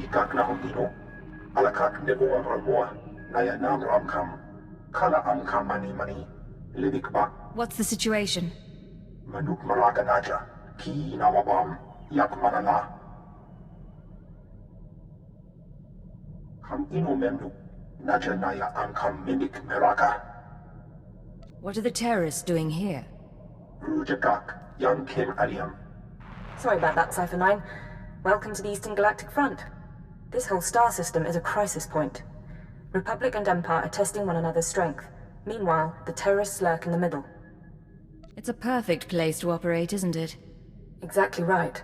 Ikak na hongino, alakak nebo ramboa, naya nam ramkam, kala amkam mani, lidikba, What's the situation? manuk maraga naja, ki nawabam, yak manana. Kam ino memdu, naja naya amkam mimik meraka. What are the terrorists doing here? Rujakak, young Kim Aliam. Sorry about that, Cypher 9. Welcome to the Eastern Galactic Front. This whole star system is a crisis point. Republic and Empire are testing one another's strength. Meanwhile, the terrorists lurk in the middle. It's a perfect place to operate, isn't it? Exactly right.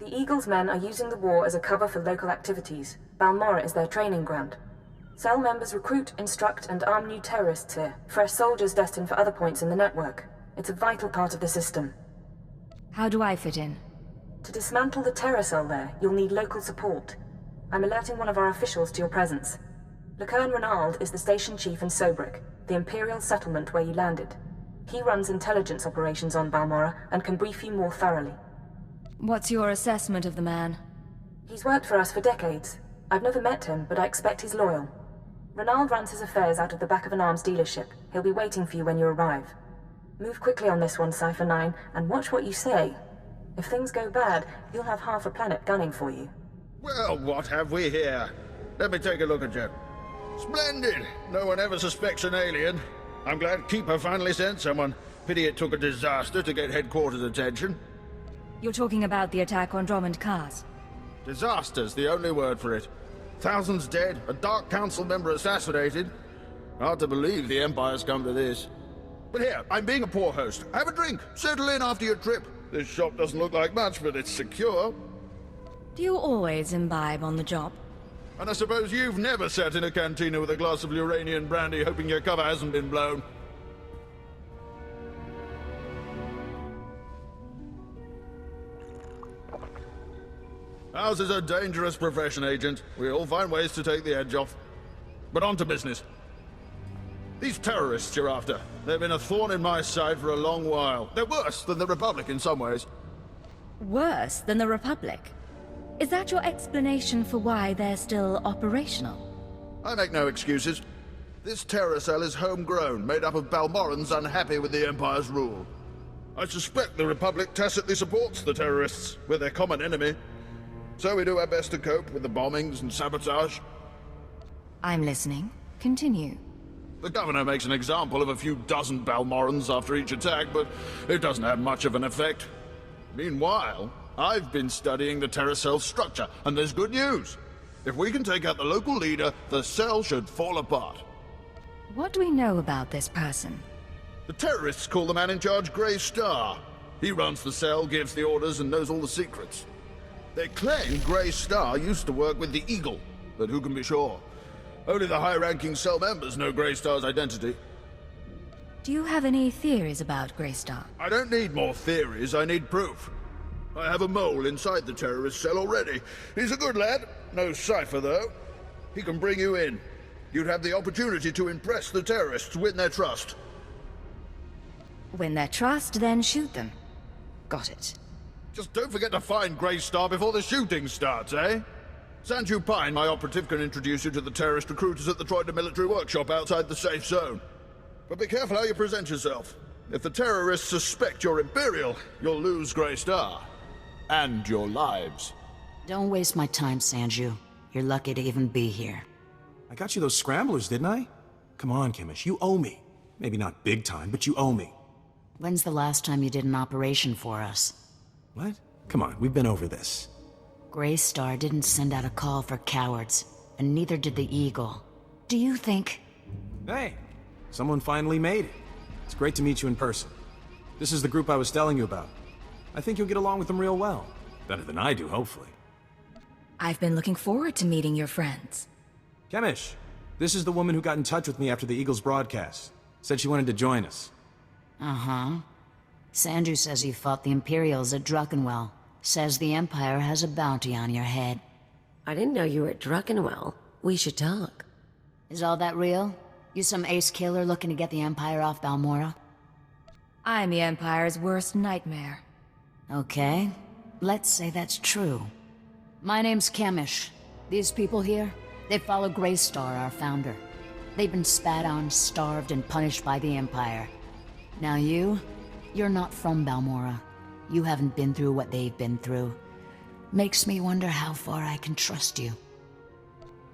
The Eagle's men are using the war as a cover for local activities. Balmorra is their training ground. Cell members recruit, instruct, and arm new terrorists here. Fresh soldiers destined for other points in the network. It's a vital part of the system. How do I fit in? To dismantle the terror cell there, you'll need local support. I'm alerting one of our officials to your presence. Lucerne Renald is the station chief in Sobrik, the Imperial settlement where you landed. He runs intelligence operations on Balmorra and can brief you more thoroughly. What's your assessment of the man? He's worked for us for decades. I've never met him, but I expect he's loyal. Renald runs his affairs out of the back of an arms dealership. He'll be waiting for you when you arrive. Move quickly on this one, Cypher 9, and watch what you say. If things go bad, you'll have half a planet gunning for you. Well, what have we here? Let me take a look at you. Splendid! No one ever suspects an alien. I'm glad Keeper finally sent someone. Pity it took a disaster to get headquarters attention. You're talking about the attack on Drummond Cars. Disaster's the only word for it. Thousands dead, a Dark Council member assassinated. Hard to believe the Empire's come to this. But here, I'm being a poor host. Have a drink. Settle in after your trip. This shop doesn't look like much, but it's secure. Do you always imbibe on the job? And I suppose you've never sat in a cantina with a glass of Uranian brandy hoping your cover hasn't been blown. Ours is a dangerous profession, Agent. We all find ways to take the edge off. But on to business. These terrorists you're after, they've been a thorn in my side for a long while. They're worse than the Republic in some ways. Worse than the Republic? Is that your explanation for why they're still operational? I make no excuses. This terror cell is homegrown, made up of Balmorrans unhappy with the Empire's rule. I suspect the Republic tacitly supports the terrorists. We're their common enemy. So we do our best to cope with the bombings and sabotage. I'm listening. Continue. The Governor makes an example of a few dozen Balmorrans after each attack, but it doesn't have much of an effect. Meanwhile, I've been studying the terror cell's structure, and there's good news. If we can take out the local leader, the cell should fall apart. What do we know about this person? The terrorists call the man in charge Greystar. He runs the cell, gives the orders, and knows all the secrets. They claim Greystar used to work with the Eagle, but who can be sure? Only the high-ranking cell members know Greystar's identity. Do you have any theories about Greystar? I don't need more theories, I need proof. I have a mole inside the terrorist cell already. He's a good lad, no cipher though. He can bring you in. You'd have the opportunity to impress the terrorists, win their trust. Win their trust, then shoot them. Got it. Just don't forget to find Greystar before the shooting starts, eh? Sanju Pine, my operative, can introduce you to the terrorist recruiters at the Troida military workshop outside the safe zone. But be careful how you present yourself. If the terrorists suspect you're Imperial, you'll lose Greystar. And your lives. Don't waste my time, Sanju. You're lucky to even be here. I got you those scramblers, didn't I? Come on, Kimish, you owe me. Maybe not big time, but you owe me. When's the last time you did an operation for us? What? Come on, we've been over this. Greystar didn't send out a call for cowards, and neither did the Eagle. Do you think... Hey, someone finally made it. It's great to meet you in person. This is the group I was telling you about. I think you'll get along with them real well. Better than I do, hopefully. I've been looking forward to meeting your friends. Kemish, this is the woman who got in touch with me after the Eagles broadcast. Said she wanted to join us. Uh-huh. Sanju says you fought the Imperials at Druckenwell. Says the Empire has a bounty on your head. I didn't know you were at Druckenwell. We should talk. Is all that real? You some ace killer looking to get the Empire off Balmorra? I'm the Empire's worst nightmare. Okay. Let's say that's true. My name's Kemish. These people here, they follow Greystar, our founder. They've been spat on, starved, and punished by the Empire. Now you're not from Balmorra. You haven't been through what they've been through. Makes me wonder how far I can trust you.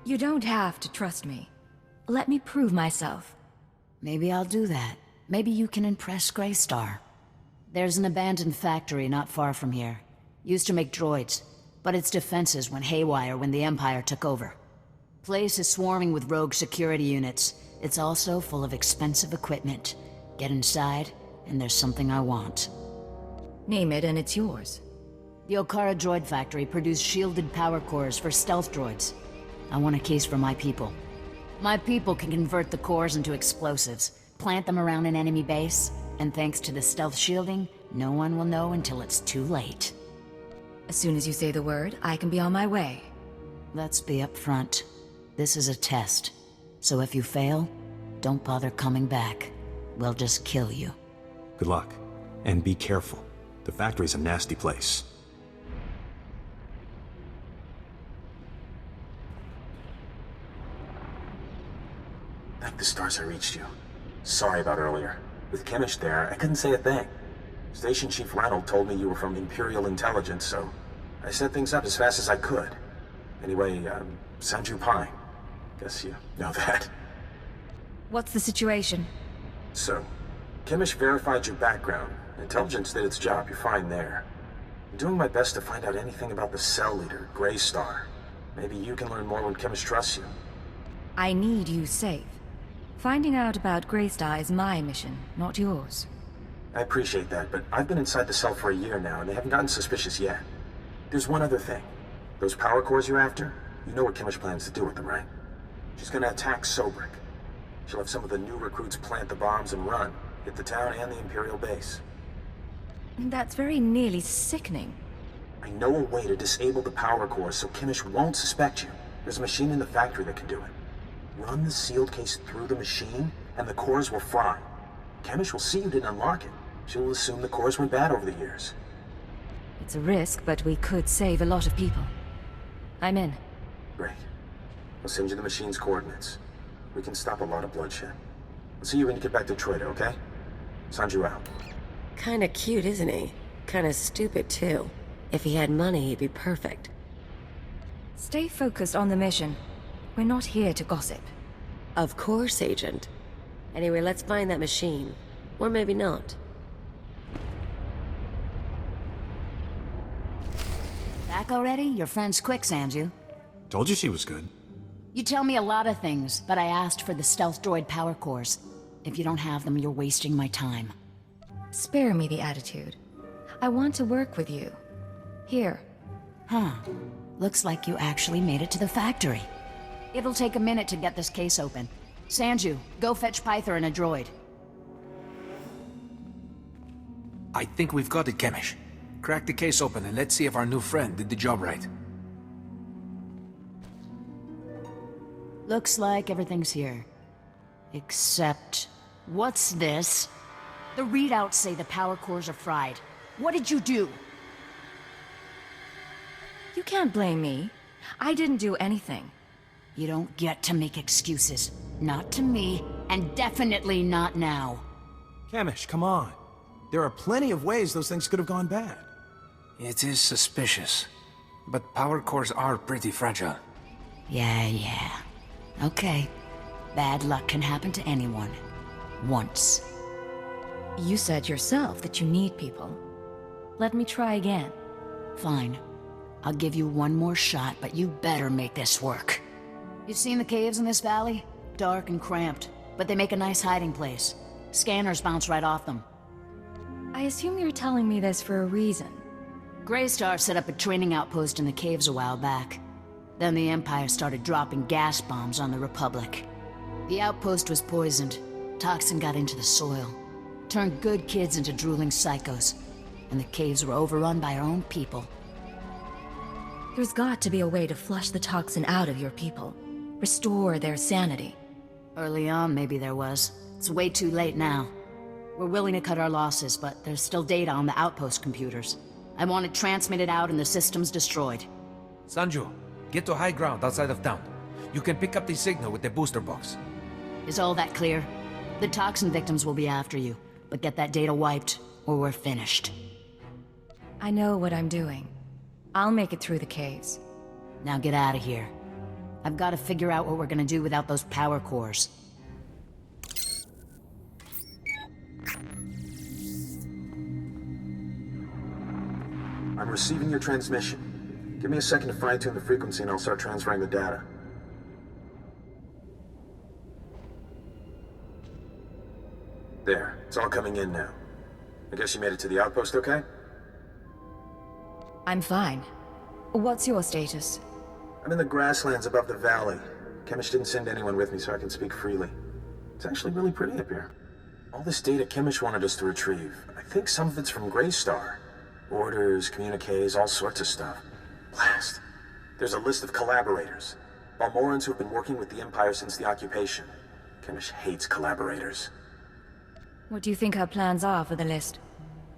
You don't have to trust me. Let me prove myself. Maybe I'll do that. Maybe you can impress Greystar. There's an abandoned factory not far from here. Used to make droids, but its defenses went haywire when the Empire took over. Place is swarming with rogue security units. It's also full of expensive equipment. Get inside, and there's something I want. Name it and it's yours. The Okara droid factory produced shielded power cores for stealth droids. I want a case for my people. My people can convert the cores into explosives, plant them around an enemy base, and thanks to the stealth shielding, no one will know until it's too late. As soon as you say the word, I can be on my way. Let's be upfront. This is a test, so if you fail, don't bother coming back. We'll just kill you. Good luck. And be careful. The factory's a nasty place. Thank the stars I reached you. Sorry about earlier. With Kimmich there, I couldn't say a thing. Station Chief Ranald told me you were from Imperial Intelligence, so I set things up as fast as I could. Anyway, Sanju Pine. Guess you know that. What's the situation? So, Kimmich verified your background. Intelligence did its job, you're fine there. I'm doing my best to find out anything about the cell leader, Greystar. Maybe you can learn more when Kimmich trusts you. I need you safe. Finding out about Greystar is my mission, not yours. I appreciate that, but I've been inside the cell for a year now, and they haven't gotten suspicious yet. There's one other thing. Those power cores you're after, you know what Kimmich plans to do with them, right? She's gonna attack Sobrik. She'll have some of the new recruits plant the bombs and run, hit the town and the Imperial base. That's very nearly sickening. I know a way to disable the power cores so Kimmich won't suspect you. There's a machine in the factory that can do it. Run the sealed case through the machine, and the cores will fry. Kimmich will see you didn't unlock it. She will assume the cores went bad over the years. It's a risk, but we could save a lot of people. I'm in. Great. I'll send you the machine's coordinates. We can stop a lot of bloodshed. I'll see you when you get back to Troida, okay? Sanju out. Kinda cute, isn't he? Kinda stupid, too. If he had money, he'd be perfect. Stay focused on the mission. We're not here to gossip. Of course, Agent. Anyway, let's find that machine. Or maybe not. Back already? Your friend's quick, Sanju. Told you she was good. You tell me a lot of things, but I asked for the stealth droid power cores. If you don't have them, you're wasting my time. Spare me the attitude. I want to work with you. Here. Huh. Looks like you actually made it to the factory. It'll take a minute to get this case open. Sanju, go fetch Pyther and a droid. I think we've got it, Kimmich. Crack the case open and let's see if our new friend did the job right. Looks like everything's here. Except... what's this? The readouts say the power cores are fried. What did you do? You can't blame me. I didn't do anything. You don't get to make excuses. Not to me, and definitely not now. Kamish, come on. There are plenty of ways those things could have gone bad. It is suspicious, but power cores are pretty fragile. Yeah. Okay. Bad luck can happen to anyone. Once. You said yourself that you need people. Let me try again. Fine. I'll give you one more shot, but you better make this work. You've seen the caves in this valley? Dark and cramped, but they make a nice hiding place. Scanners bounce right off them. I assume you're telling me this for a reason. Greystar set up a training outpost in the caves a while back. Then the Empire started dropping gas bombs on the Republic. The outpost was poisoned. Toxin got into the soil. Turned good kids into drooling psychos. And the caves were overrun by our own people. There's got to be a way to flush the toxin out of your people. Restore their sanity. Early on, maybe there was. It's way too late now. We're willing to cut our losses, but there's still data on the outpost computers. I want it transmitted out and the systems destroyed. Sanju, get to high ground outside of town. You can pick up the signal with the booster box. Is all that clear? The toxin victims will be after you, but get that data wiped, or we're finished. I know what I'm doing. I'll make it through the caves. Now get out of here. I've got to figure out what we're gonna do without those power cores. I'm receiving your transmission. Give me a second to fine-tune the frequency and I'll start transferring the data. There, it's all coming in now. I guess you made it to the outpost okay? I'm fine. What's your status? I'm in the grasslands above the valley. Chemish didn't send anyone with me so I can speak freely. It's actually really pretty up here. All this data Chemish wanted us to retrieve. I think some of it's from Greystar. Orders, communiques, all sorts of stuff. Blast. There's a list of collaborators. Balmorrans who've been working with the Empire since the occupation. Chemish hates collaborators. What do you think her plans are for the list?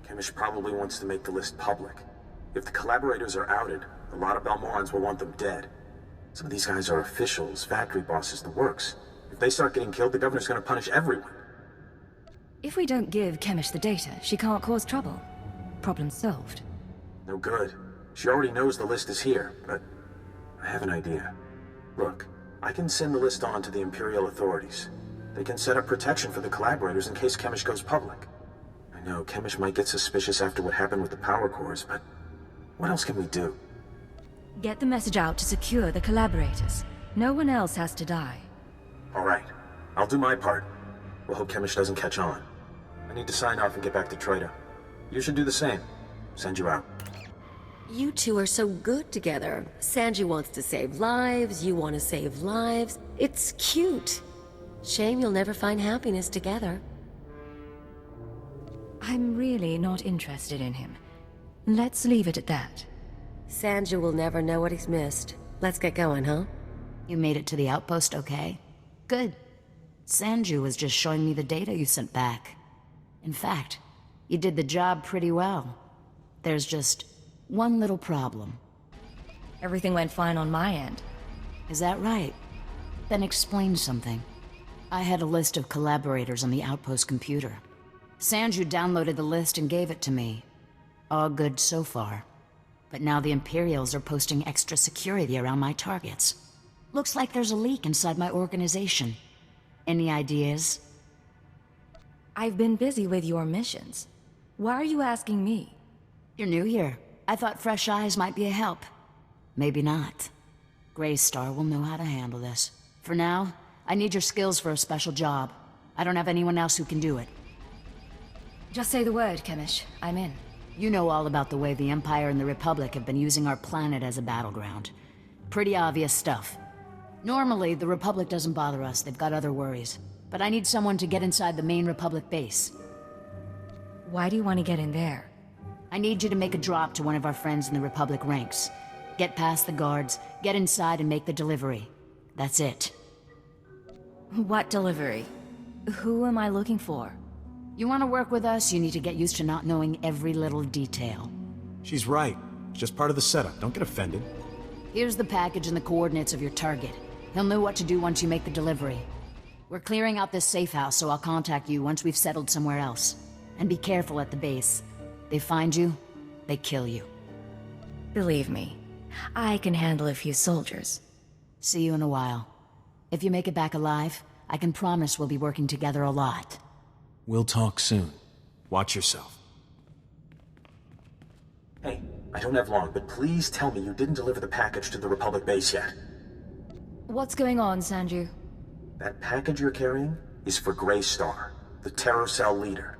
Chemish probably wants to make the list public. If the collaborators are outed, a lot of Balmorrans will want them dead. Some of these guys are officials, factory bosses, the works. If they start getting killed, the governor's gonna punish everyone. If we don't give Chemish the data, she can't cause trouble. Problem solved. No good. She already knows the list is here, but I have an idea. Look, I can send the list on to the Imperial authorities. They can set up protection for the collaborators in case Chemish goes public. I know Chemish might get suspicious after what happened with the power cores, but what else can we do? Get the message out to secure the collaborators. No one else has to die. All right. I'll do my part. We'll hope Chemish doesn't catch on. I need to sign off and get back to Troida. You should do the same. Send you out. You two are so good together. Sanji wants to save lives, you want to save lives. It's cute. Shame you'll never find happiness together. I'm really not interested in him. Let's leave it at that. Sanji will never know what he's missed. Let's get going, huh? You made it to the outpost okay? Good. Sanju was just showing me the data you sent back. In fact, you did the job pretty well. There's just one little problem. Everything went fine on my end. Is that right? Then explain something. I had a list of collaborators on the outpost computer. Sanju downloaded the list and gave it to me. All good so far. But now the Imperials are posting extra security around my targets. Looks like there's a leak inside my organization. Any ideas? I've been busy with your missions. Why are you asking me? You're new here. I thought fresh eyes might be a help. Maybe not. Greystar will know how to handle this. For now, I need your skills for a special job. I don't have anyone else who can do it. Just say the word, Chemish. I'm in. You know all about the way the Empire and the Republic have been using our planet as a battleground. Pretty obvious stuff. Normally, the Republic doesn't bother us. They've got other worries. But I need someone to get inside the main Republic base. Why do you want to get in there? I need you to make a drop to one of our friends in the Republic ranks. Get past the guards, get inside and make the delivery. That's it. What delivery? Who am I looking for? You want to work with us, you need to get used to not knowing every little detail. She's right. It's just part of the setup. Don't get offended. Here's the package and the coordinates of your target. He'll know what to do once you make the delivery. We're clearing out this safe house, so I'll contact you once we've settled somewhere else. And be careful at the base. They find you, they kill you. Believe me, I can handle a few soldiers. See you in a while. If you make it back alive, I can promise we'll be working together a lot. We'll talk soon. Watch yourself. Hey, I don't have long, but please tell me you didn't deliver the package to the Republic base yet. What's going on, Sanju? That package you're carrying is for Greystar, the Terror Cell leader.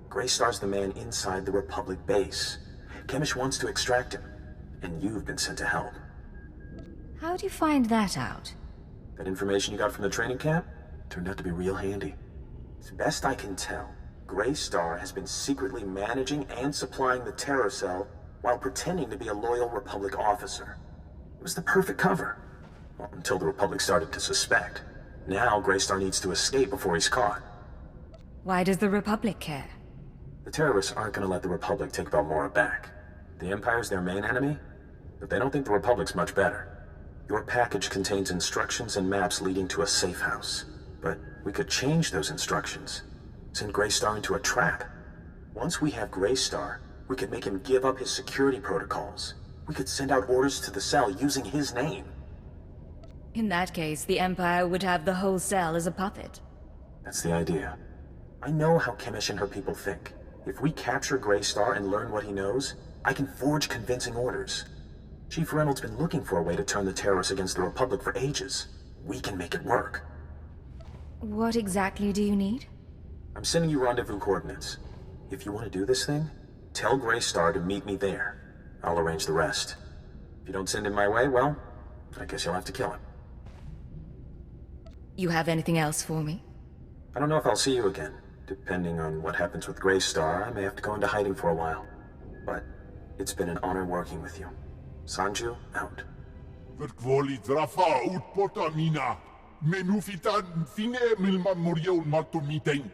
Greystar's the man inside the Republic base. Chemish wants to extract him, and you've been sent to help. How'd you find that out? That information you got from the training camp turned out to be real handy. As best I can tell, Greystar has been secretly managing and supplying the Terror Cell while pretending to be a loyal Republic officer. It was the perfect cover. Well, until the Republic started to suspect. Now Greystar needs to escape before he's caught. Why does the Republic care? The terrorists aren't going to let the Republic take Balmorra back. The Empire's their main enemy, but they don't think the Republic's much better. Your package contains instructions and maps leading to a safe house. But we could change those instructions. Send Greystar into a trap. Once we have Greystar, we could make him give up his security protocols. We could send out orders to the cell using his name. In that case, the Empire would have the whole cell as a puppet. That's the idea. I know how Chemish and her people think. If we capture Greystar and learn what he knows, I can forge convincing orders. Chief Reynolds' been looking for a way to turn the terrorists against the Republic for ages. We can make it work. What exactly do you need? I'm sending you rendezvous coordinates. If you want to do this thing, tell Greystar to meet me there. I'll arrange the rest. If you don't send him my way, well, I guess you'll have to kill him. You have anything else for me? I don't know if I'll see you again. Depending on what happens with Greystar, I may have to go into hiding for a while. But it's been an honor working with you. Sanju, out. Verkwoli drafa utpota mina. Menufitan fine milman morion matumiteng.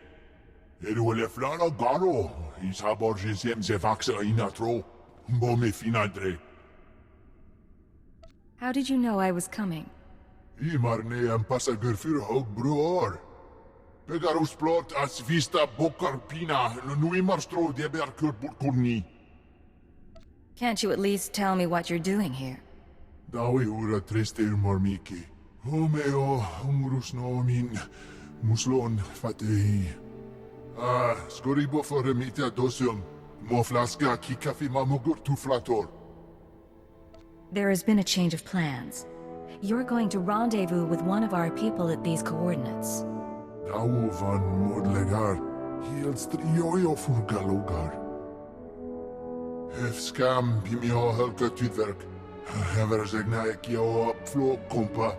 Eruele flana garo. Isabor jesem zevaxa inatro. Mbome finadre. How did you know I was coming? Imarne am passager für hoog broer. Pegarus plot as vista bokarpina. Nuimarstro deber kurburkurni. Can't you at least tell me what you're doing here? Dawi ura trester mormiki. Homeo umrus nomin muslon fatei. Skoribo for remita dosium. Moflaska kikafi mamugur tu flator. There has been a change of plans. You're going to rendezvous with one of our people at these coordinates. Dawu van modlegar. Hielstrioio furgalogar. Skam pimio helka tudwerk. Hever zegna ik jou op vlo kompa.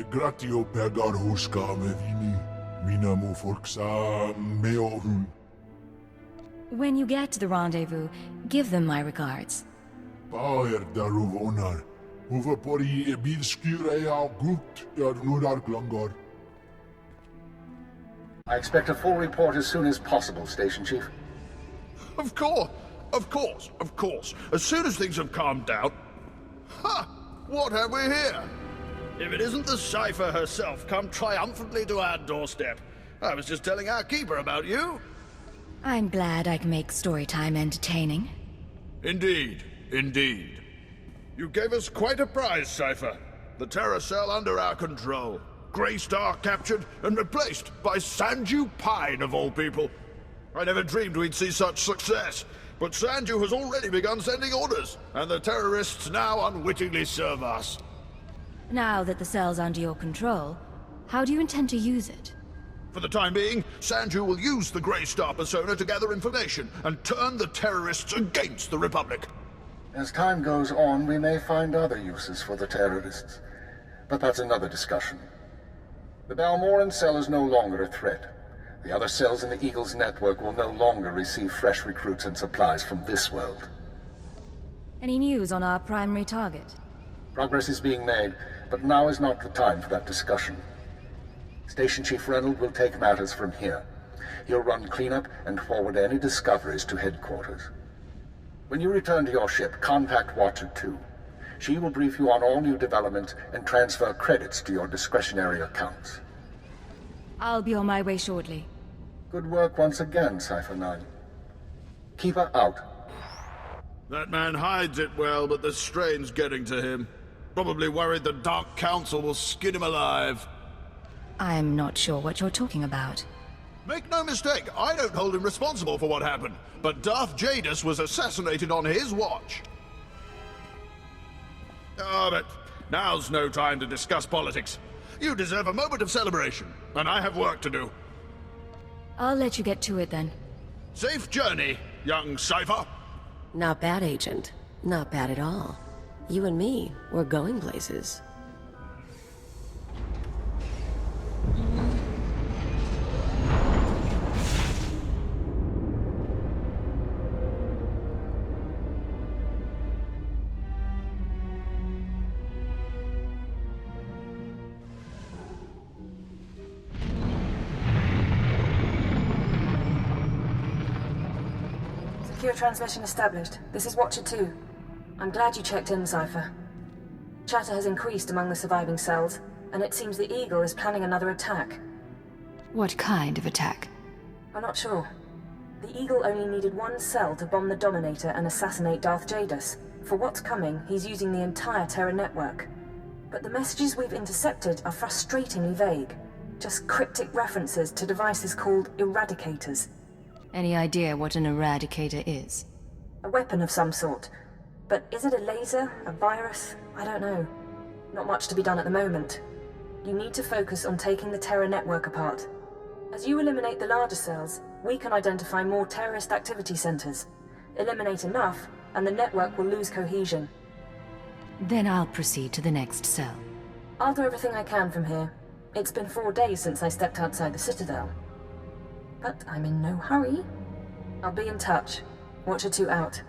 Gratio begar huska me vini. Minamu forksa meohun. When you get to the rendezvous, give them my regards. Bauer daruvonar. Overpori bil skure jou gut der nudar glangor. I expect a full report as soon as possible, Station Chief. Of course. Of course, of course. As soon as things have calmed down... Ha! What have we here? If it isn't the Cypher herself come triumphantly to our doorstep. I was just telling our keeper about you. I'm glad I can make story time entertaining. Indeed, indeed. You gave us quite a prize, Cypher. The Terror Cell under our control. Greystar captured and replaced by Sanju Pine, of all people. I never dreamed we'd see such success. But Sanju has already begun sending orders, and the terrorists now unwittingly serve us. Now that the cell's under your control, how do you intend to use it? For the time being, Sanju will use the Greystar persona to gather information and turn the terrorists against the Republic. As time goes on, we may find other uses for the terrorists. But that's another discussion. The Balmorran cell is no longer a threat. The other cells in the Eagle's network will no longer receive fresh recruits and supplies from this world. Any news on our primary target? Progress is being made, but now is not the time for that discussion. Station Chief Reynolds will take matters from here. He'll run cleanup and forward any discoveries to headquarters. When you return to your ship, contact Watcher 2. She will brief you on all new developments and transfer credits to your discretionary accounts. I'll be on my way shortly. Good work once again, Cypher 9. Keep her out. That man hides it well, but the strain's getting to him. Probably worried the Dark Council will skin him alive. I'm not sure what you're talking about. Make no mistake, I don't hold him responsible for what happened, but Darth Jadus was assassinated on his watch. But now's no time to discuss politics. You deserve a moment of celebration, and I have work to do. I'll let you get to it then. Safe journey, young Cypher. Not bad, Agent. Not bad at all. You and me, we're going places. Secure transmission established. This is Watcher 2. I'm glad you checked in, Cypher. Chatter has increased among the surviving cells, and it seems the Eagle is planning another attack. What kind of attack? I'm not sure. The Eagle only needed one cell to bomb the Dominator and assassinate Darth Jadus. For what's coming, he's using the entire Terra network. But the messages we've intercepted are frustratingly vague. Just cryptic references to devices called Eradicators. Any idea what an Eradicator is? A weapon of some sort. But is it a laser? A virus? I don't know. Not much to be done at the moment. You need to focus on taking the Terra network apart. As you eliminate the larger cells, we can identify more terrorist activity centers. Eliminate enough, and the network will lose cohesion. Then I'll proceed to the next cell. I'll do everything I can from here. It's been 4 days since I stepped outside the Citadel. But I'm in no hurry. I'll be in touch. Watcher 2 out.